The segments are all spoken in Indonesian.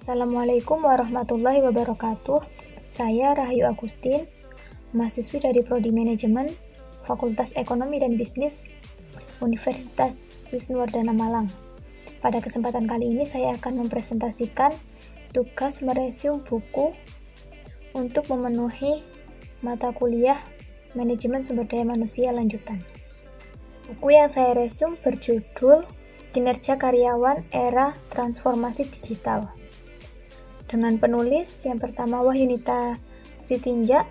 Assalamualaikum warahmatullahi wabarakatuh. Saya Rahayu Agustin, mahasiswi dari Prodi Manajemen, Fakultas Ekonomi dan Bisnis, Universitas Wisnuwardana Malang. Pada kesempatan kali ini saya akan mempresentasikan tugas meresume buku untuk memenuhi mata kuliah Manajemen Sumber Daya Manusia lanjutan. Buku yang saya resume berjudul Kinerja Karyawan Era Transformasi Digital. Dengan penulis yang pertama Wahyunita Sitinjak,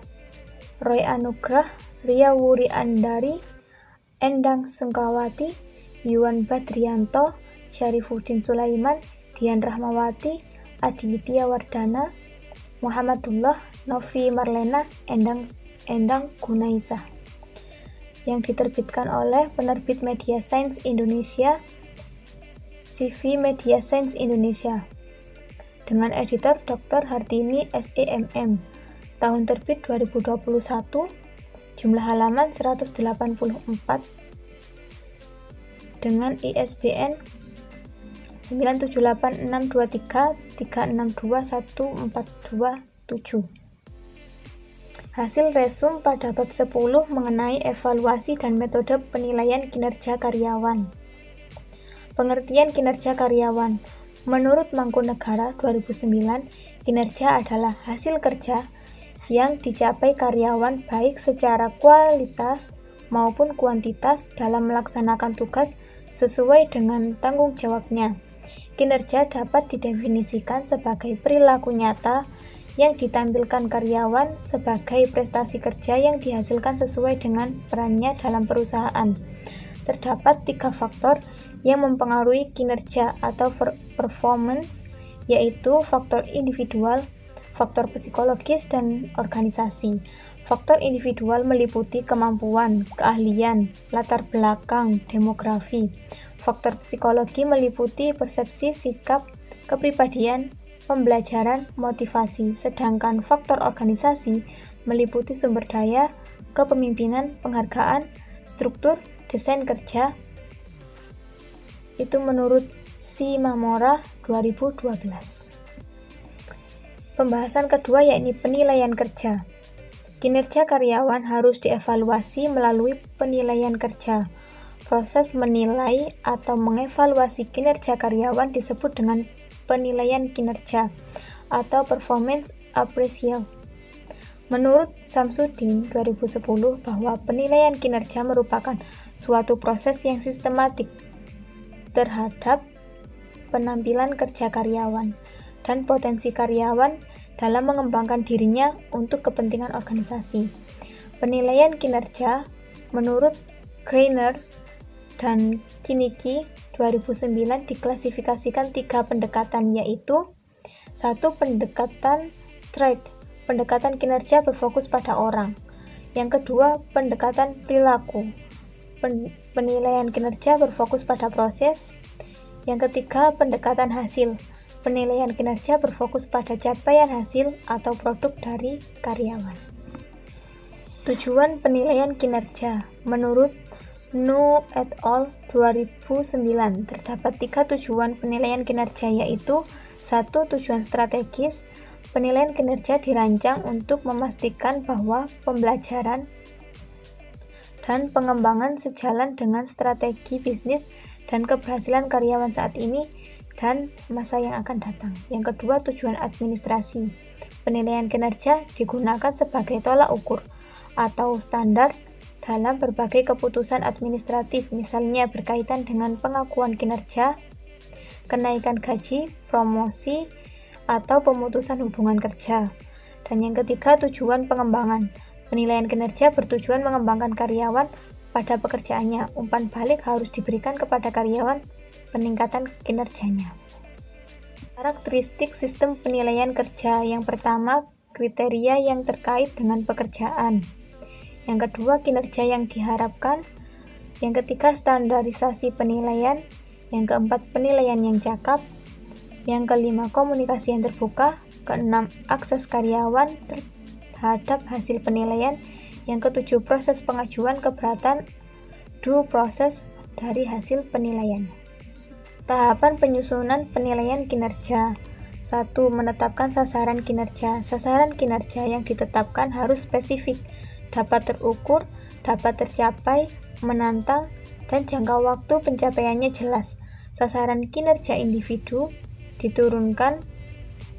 Roy Anugrah, Ria Wuriandari, Endang Sengkawati, Yuwan Badrianto, Syarifuddin Sulaiman, Dian Rahmawati, Aditya Wardana, Muhammadullah, Novi Marlena, Endang Gunaisah, yang diterbitkan oleh penerbit Media Sains Indonesia, CV Media Sains Indonesia, dengan editor Dr. Hartini SEMM, tahun terbit 2021, jumlah halaman 184, dengan ISBN 9786233621427. Hasil resume pada bab 10 mengenai evaluasi dan metode penilaian kinerja karyawan. Pengertian kinerja karyawan. Menurut Mangkunegara 2009, kinerja adalah hasil kerja yang dicapai karyawan baik secara kualitas maupun kuantitas dalam melaksanakan tugas sesuai dengan tanggung jawabnya. Kinerja dapat didefinisikan sebagai perilaku nyata yang ditampilkan karyawan sebagai prestasi kerja yang dihasilkan sesuai dengan perannya dalam perusahaan. Terdapat 3 faktor yang mempengaruhi kinerja atau performance, yaitu faktor individual, faktor psikologis, dan organisasi. Faktor individual meliputi kemampuan, keahlian, latar belakang, demografi. Faktor psikologi meliputi persepsi, sikap, kepribadian, pembelajaran, motivasi. Sedangkan faktor organisasi meliputi sumber daya, kepemimpinan, penghargaan, struktur, desain kerja. Itu menurut Shimamura 2012. Pembahasan kedua yakni penilaian kerja. Kinerja karyawan harus dievaluasi melalui penilaian kerja. Proses menilai atau mengevaluasi kinerja karyawan disebut dengan penilaian kinerja atau performance appraisal. Menurut Samsudin 2010 bahwa penilaian kinerja merupakan suatu proses yang sistematik terhadap penampilan kerja karyawan dan potensi karyawan dalam mengembangkan dirinya untuk kepentingan organisasi. Penilaian kinerja menurut Greiner dan Kiniki 2009 diklasifikasikan 3 pendekatan, yaitu 1. Pendekatan trait, pendekatan kinerja berfokus pada orang. Yang kedua, pendekatan perilaku, penilaian kinerja berfokus pada proses. Yang ketiga, pendekatan hasil, penilaian kinerja berfokus pada capaian hasil atau produk dari karyawan. Tujuan penilaian kinerja menurut Nu et al. 2009 terdapat 3 tujuan penilaian kinerja, yaitu 1. Tujuan strategis, penilaian kinerja dirancang untuk memastikan bahwa pembelajaran dan pengembangan sejalan dengan strategi bisnis dan keberhasilan karyawan saat ini dan masa yang akan datang. Yang kedua, tujuan administrasi. Penilaian kinerja digunakan sebagai tolak ukur atau standar dalam berbagai keputusan administratif, misalnya berkaitan dengan pengakuan kinerja, kenaikan gaji, promosi, atau pemutusan hubungan kerja. Dan yang ketiga, tujuan pengembangan. Penilaian kinerja bertujuan mengembangkan karyawan pada pekerjaannya. Umpan balik harus diberikan kepada karyawan peningkatan kinerjanya. Karakteristik sistem penilaian kerja. Yang pertama, kriteria yang terkait dengan pekerjaan. Yang kedua, kinerja yang diharapkan. Yang ketiga, standarisasi penilaian. Yang keempat, penilaian yang cakap. Yang kelima, komunikasi yang terbuka. Keenam, akses karyawan terhadap hasil penilaian. Yang ketujuh, proses pengajuan keberatan due process dari hasil penilaian. Tahapan penyusunan penilaian kinerja. 1. Menetapkan sasaran kinerja. Sasaran kinerja yang ditetapkan harus spesifik, dapat terukur, dapat tercapai, menantang, dan jangka waktu pencapaiannya jelas. Sasaran kinerja individu diturunkan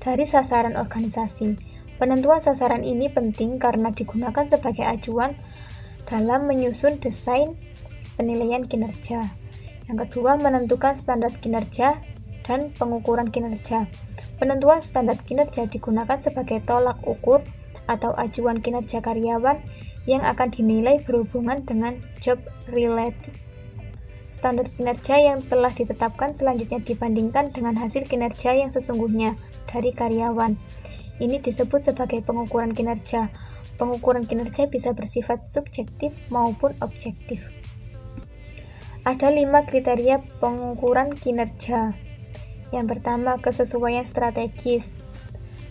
dari sasaran organisasi. Penentuan sasaran ini penting karena digunakan sebagai acuan dalam menyusun desain penilaian kinerja. Yang kedua, menentukan standar kinerja dan pengukuran kinerja. Penentuan standar kinerja digunakan sebagai tolak ukur atau acuan kinerja karyawan yang akan dinilai berhubungan dengan job related. Standar kinerja yang telah ditetapkan selanjutnya dibandingkan dengan hasil kinerja yang sesungguhnya dari karyawan. Ini disebut sebagai pengukuran kinerja. Pengukuran kinerja bisa bersifat subjektif maupun objektif. Ada 5 kriteria pengukuran kinerja. Yang pertama, kesesuaian strategis.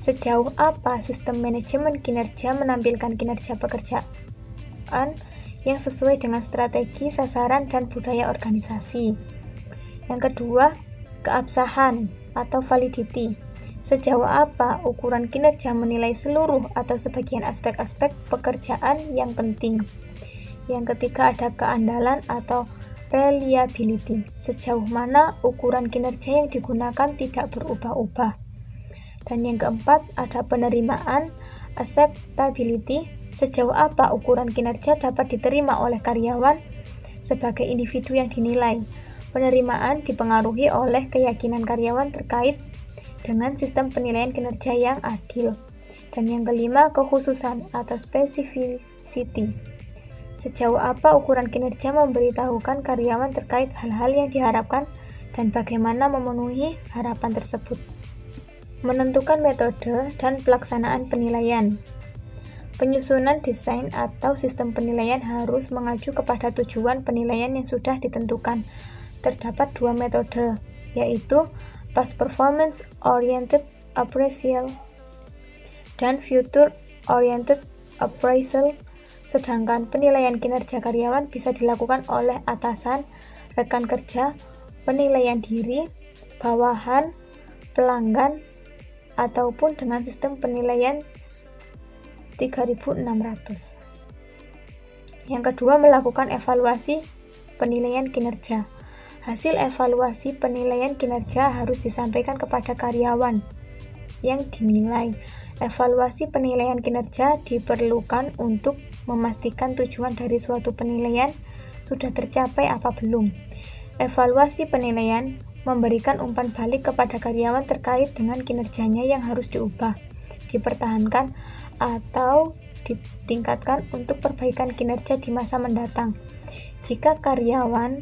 Sejauh apa sistem manajemen kinerja menampilkan kinerja pekerjaan yang sesuai dengan strategi, sasaran, dan budaya organisasi. Yang kedua, keabsahan atau validity. Sejauh apa ukuran kinerja menilai seluruh atau sebagian aspek-aspek pekerjaan yang penting. Yang ketiga, ada keandalan atau reliability. Sejauh mana ukuran kinerja yang digunakan tidak berubah-ubah. Dan yang keempat, ada penerimaan, acceptability. Sejauh apa ukuran kinerja dapat diterima oleh karyawan sebagai individu yang dinilai. Penerimaan dipengaruhi oleh keyakinan karyawan terkait dengan sistem penilaian kinerja yang adil. Dan yang kelima, kekhususan atau specificity. Sejauh apa ukuran kinerja memberitahukan karyawan terkait hal-hal yang diharapkan dan bagaimana memenuhi harapan tersebut. Menentukan metode dan pelaksanaan penilaian. Penyusunan desain atau sistem penilaian harus mengacu kepada tujuan penilaian yang sudah ditentukan. Terdapat 2 metode, yaitu past performance oriented appraisal dan future oriented appraisal. Sedangkan penilaian kinerja karyawan bisa dilakukan oleh atasan, rekan kerja, penilaian diri, bawahan, pelanggan, ataupun dengan sistem penilaian 3600. Yang kedua, melakukan evaluasi penilaian kinerja. Hasil evaluasi penilaian kinerja harus disampaikan kepada karyawan yang dinilai. Evaluasi penilaian kinerja diperlukan untuk memastikan tujuan dari suatu penilaian sudah tercapai apa belum. Evaluasi penilaian memberikan umpan balik kepada karyawan terkait dengan kinerjanya yang harus diubah, dipertahankan, atau ditingkatkan untuk perbaikan kinerja di masa mendatang. Jika karyawan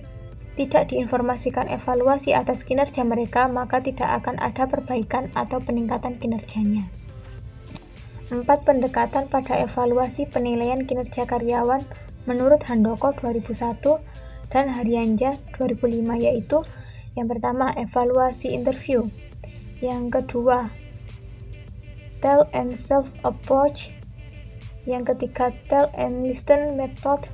tidak diinformasikan evaluasi atas kinerja mereka, maka tidak akan ada perbaikan atau peningkatan kinerjanya. 4 pendekatan pada evaluasi penilaian kinerja karyawan menurut Handoko 2001 dan Haryanja 2005, yaitu yang pertama, evaluasi interview. Yang kedua, tell and self approach. Yang ketiga, tell and listen method.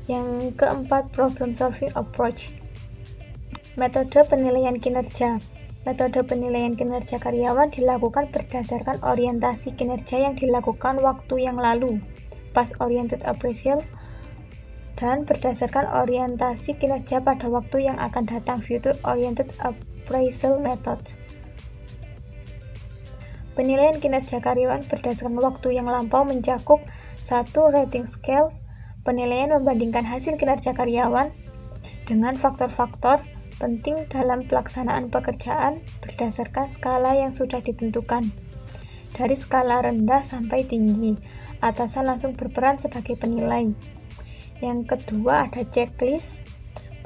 Yang keempat, problem solving approach. Metode penilaian kinerja. Metode penilaian kinerja karyawan dilakukan berdasarkan orientasi kinerja yang dilakukan waktu yang lalu, past oriented appraisal, dan berdasarkan orientasi kinerja pada waktu yang akan datang, future oriented appraisal method. Penilaian kinerja karyawan berdasarkan waktu yang lampau mencakup 1. Rating scale. Penilaian membandingkan hasil kinerja karyawan dengan faktor-faktor penting dalam pelaksanaan pekerjaan berdasarkan skala yang sudah ditentukan. Dari skala rendah sampai tinggi, atasan langsung berperan sebagai penilai. Yang kedua, ada checklist.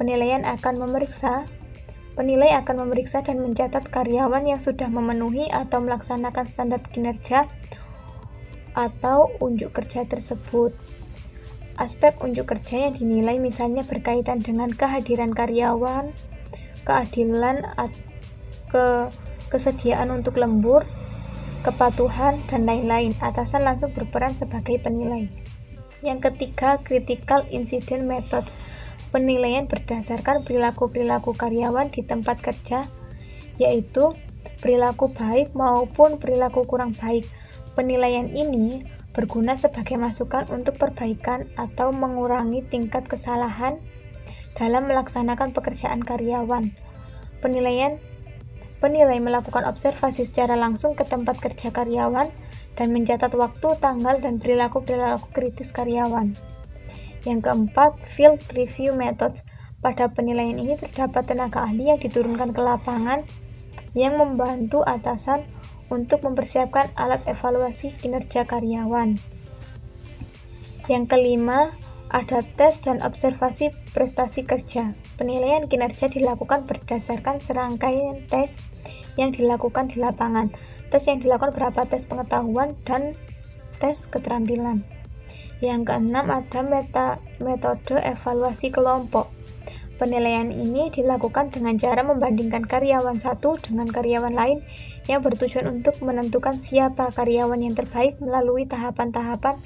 Penilai akan memeriksa dan mencatat karyawan yang sudah memenuhi atau melaksanakan standar kinerja atau unjuk kerja tersebut. Aspek unjuk kerja yang dinilai misalnya berkaitan dengan kehadiran karyawan, keadilan, kesediaan untuk lembur, kepatuhan, dan lain-lain. Atasan langsung berperan sebagai penilai. Yang ketiga, critical incident method. Penilaian berdasarkan perilaku-perilaku karyawan di tempat kerja, yaitu perilaku baik maupun perilaku kurang baik. Penilaian ini berguna sebagai masukan untuk perbaikan atau mengurangi tingkat kesalahan dalam melaksanakan pekerjaan karyawan. Penilai melakukan observasi secara langsung ke tempat kerja karyawan dan mencatat waktu, tanggal, dan perilaku-perilaku kritis karyawan. Yang keempat, Field Review Methods. Pada penilaian ini terdapat tenaga ahli yang diturunkan ke lapangan yang membantu atasan untuk mempersiapkan alat evaluasi kinerja karyawan. Yang kelima, ada tes dan observasi prestasi kerja. Penilaian kinerja dilakukan berdasarkan serangkaian tes yang dilakukan di lapangan. Tes yang dilakukan beberapa tes pengetahuan dan tes keterampilan. Yang keenam, ada metode evaluasi kelompok. Penilaian ini dilakukan dengan cara membandingkan karyawan satu dengan karyawan lain yang bertujuan untuk menentukan siapa karyawan yang terbaik melalui tahapan-tahapan.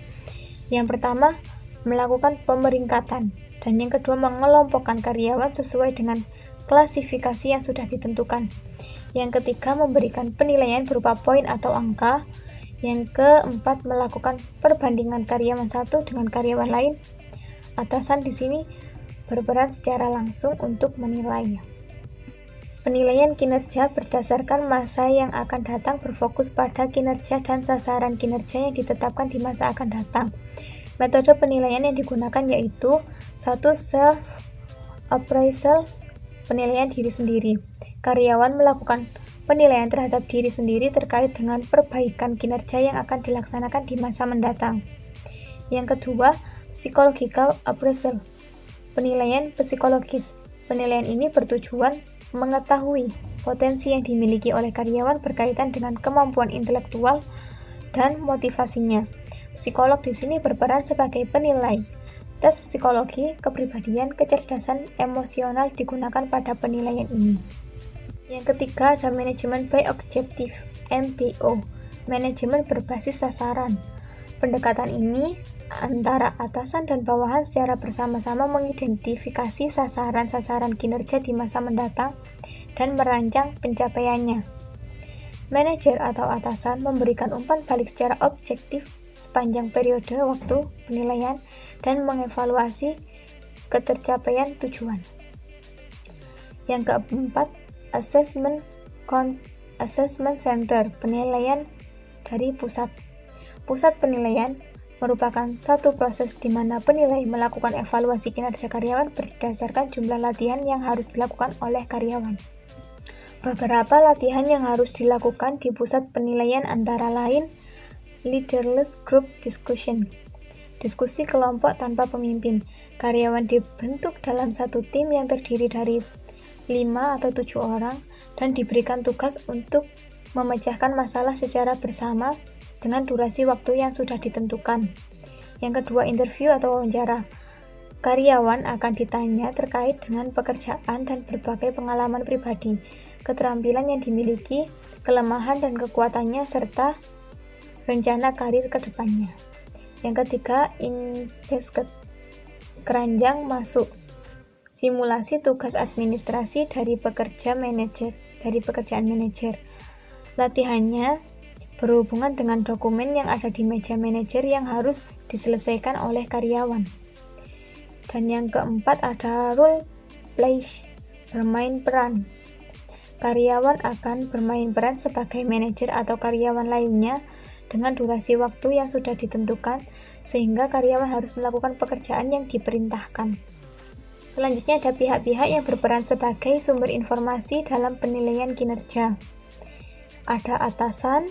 Yang pertama, melakukan pemeringkatan, dan yang kedua mengelompokkan karyawan sesuai dengan klasifikasi yang sudah ditentukan. Yang ketiga, memberikan penilaian berupa poin atau angka. Yang keempat, melakukan perbandingan karyawan satu dengan karyawan lain. Atasan di sini berperan secara langsung untuk menilai. Penilaian kinerja berdasarkan masa yang akan datang berfokus pada kinerja dan sasaran kinerja yang ditetapkan di masa akan datang. Metode penilaian yang digunakan yaitu 1. Self-appraisal, penilaian diri sendiri. Karyawan melakukan penilaian terhadap diri sendiri terkait dengan perbaikan kinerja yang akan dilaksanakan di masa mendatang. Yang kedua, psychological appraisal, penilaian psikologis. Penilaian ini bertujuan mengetahui potensi yang dimiliki oleh karyawan berkaitan dengan kemampuan intelektual dan motivasinya. Psikolog di sini berperan sebagai penilai. Tes psikologi, kepribadian, kecerdasan emosional digunakan pada penilaian ini. Yang ketiga, ada manajemen by objective, MBO, manajemen berbasis sasaran. Pendekatan ini antara atasan dan bawahan secara bersama-sama mengidentifikasi sasaran-sasaran kinerja di masa mendatang dan merancang pencapaiannya. Manajer atau atasan memberikan umpan balik secara objektif sepanjang periode waktu penilaian dan mengevaluasi ketercapaian tujuan. Yang keempat, Assessment Center, penilaian dari pusat. Pusat penilaian merupakan satu proses di mana penilai melakukan evaluasi kinerja karyawan berdasarkan jumlah latihan yang harus dilakukan oleh karyawan. Beberapa latihan yang harus dilakukan di pusat penilaian antara lain leaderless group discussion, diskusi kelompok tanpa pemimpin. Karyawan dibentuk dalam satu tim yang terdiri dari 5 atau 7 orang dan diberikan tugas untuk memecahkan masalah secara bersama dengan durasi waktu yang sudah ditentukan. Yang kedua, interview atau wawancara. Karyawan akan ditanya terkait dengan pekerjaan dan berbagai pengalaman pribadi, keterampilan yang dimiliki, kelemahan dan kekuatannya, serta rencana karir ke depannya. Yang ketiga, in-basket, keranjang masuk. Simulasi tugas administrasi dari pekerjaan manajer. Latihannya berhubungan dengan dokumen yang ada di meja manajer yang harus diselesaikan oleh karyawan. Dan yang keempat ada role play, bermain peran. Karyawan akan bermain peran sebagai manajer atau karyawan lainnya dengan durasi waktu yang sudah ditentukan sehingga karyawan harus melakukan pekerjaan yang diperintahkan. Selanjutnya ada pihak-pihak yang berperan sebagai sumber informasi dalam penilaian kinerja. Ada atasan,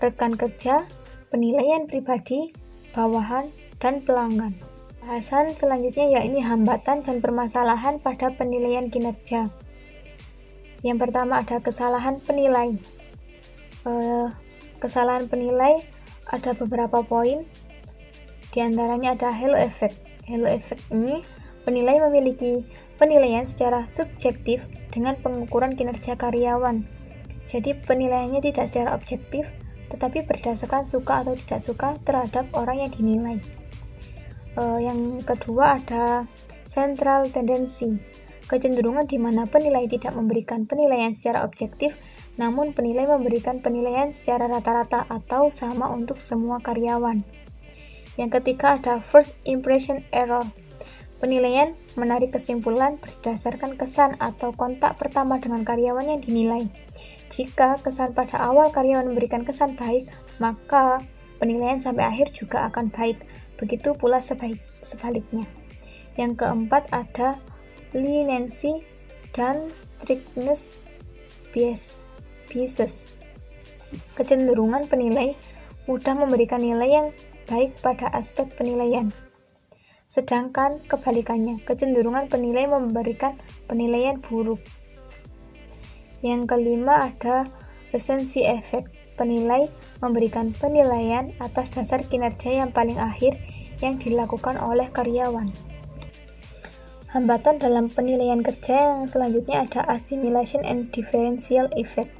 rekan kerja, penilaian pribadi, bawahan, dan pelanggan. Bahasan selanjutnya yakni hambatan dan permasalahan pada penilaian kinerja. Yang pertama ada kesalahan penilai. Kesalahan penilai ada beberapa poin. Di antaranya ada halo effect. Halo effect ini penilai memiliki penilaian secara subjektif dengan pengukuran kinerja karyawan. Jadi penilaiannya tidak secara objektif, tetapi berdasarkan suka atau tidak suka terhadap orang yang dinilai. Yang kedua ada central tendency, kecenderungan di mana penilai tidak memberikan penilaian secara objektif, namun penilai memberikan penilaian secara rata-rata atau sama untuk semua karyawan. Yang ketiga ada first impression error. Penilaian menarik kesimpulan berdasarkan kesan atau kontak pertama dengan karyawan yang dinilai. Jika kesan pada awal karyawan memberikan kesan baik, maka penilaian sampai akhir juga akan baik. Begitu pula sebaliknya. Yang keempat ada leniency dan strictness biases. Kecenderungan penilai mudah memberikan nilai yang baik pada aspek penilaian. Sedangkan kebalikannya, kecenderungan penilai memberikan penilaian buruk. Yang kelima ada recency effect. Penilai memberikan penilaian atas dasar kinerja yang paling akhir yang dilakukan oleh karyawan. Hambatan dalam penilaian kerja yang selanjutnya ada assimilation and differential effect.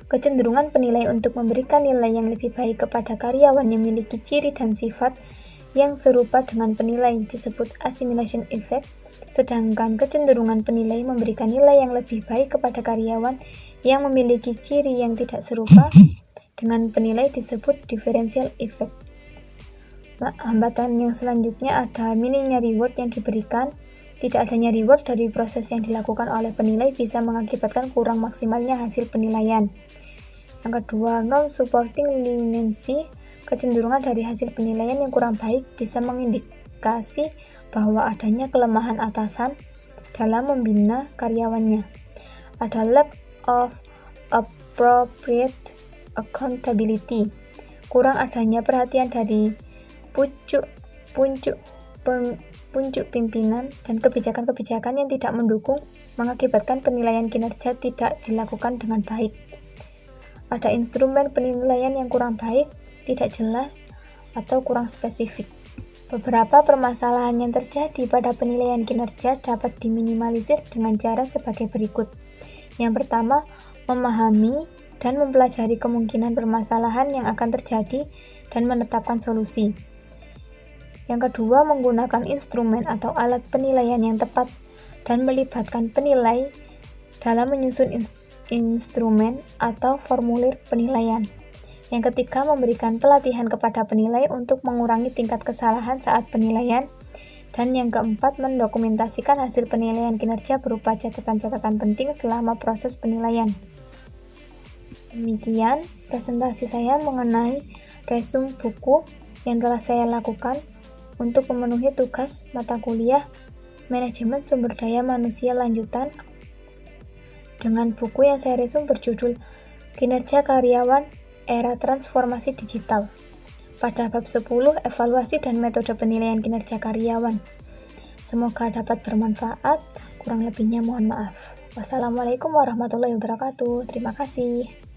Kecenderungan penilai untuk memberikan nilai yang lebih baik kepada karyawan yang memiliki ciri dan sifat yang serupa dengan penilai disebut assimilation effect, sedangkan kecenderungan penilai memberikan nilai yang lebih baik kepada karyawan yang memiliki ciri yang tidak serupa dengan penilai disebut differential effect. Hambatan yang selanjutnya ada minimnya reward yang diberikan. Tidak adanya reward dari proses yang dilakukan oleh penilai bisa mengakibatkan kurang maksimalnya hasil penilaian. Yang kedua, non-supporting leniency. Kecenderungan dari hasil penilaian yang kurang baik bisa mengindikasi bahwa adanya kelemahan atasan dalam membina karyawannya. Ada lack of appropriate accountability. Kurang adanya perhatian dari puncuk pimpinan dan kebijakan-kebijakan yang tidak mendukung mengakibatkan penilaian kinerja tidak dilakukan dengan baik. Ada instrumen penilaian yang kurang baik, tidak jelas, atau kurang spesifik. Beberapa permasalahan yang terjadi pada penilaian kinerja dapat diminimalisir dengan cara sebagai berikut. Yang pertama, memahami dan mempelajari kemungkinan permasalahan yang akan terjadi dan menetapkan solusi. Yang kedua, menggunakan instrumen atau alat penilaian yang tepat dan melibatkan penilai dalam menyusun instrumen atau formulir penilaian. Yang ketiga, memberikan pelatihan kepada penilai untuk mengurangi tingkat kesalahan saat penilaian. Dan yang keempat, mendokumentasikan hasil penilaian kinerja berupa catatan-catatan penting selama proses penilaian. Demikian presentasi saya mengenai resume buku yang telah saya lakukan untuk memenuhi tugas mata kuliah Manajemen Sumber Daya Manusia Lanjutan dengan buku yang saya resume berjudul Kinerja Karyawan Era Transformasi Digital pada bab 10 Evaluasi dan Metode Penilaian Kinerja Karyawan. Semoga dapat bermanfaat, kurang lebihnya mohon maaf. Wassalamualaikum warahmatullahi wabarakatuh. Terima kasih.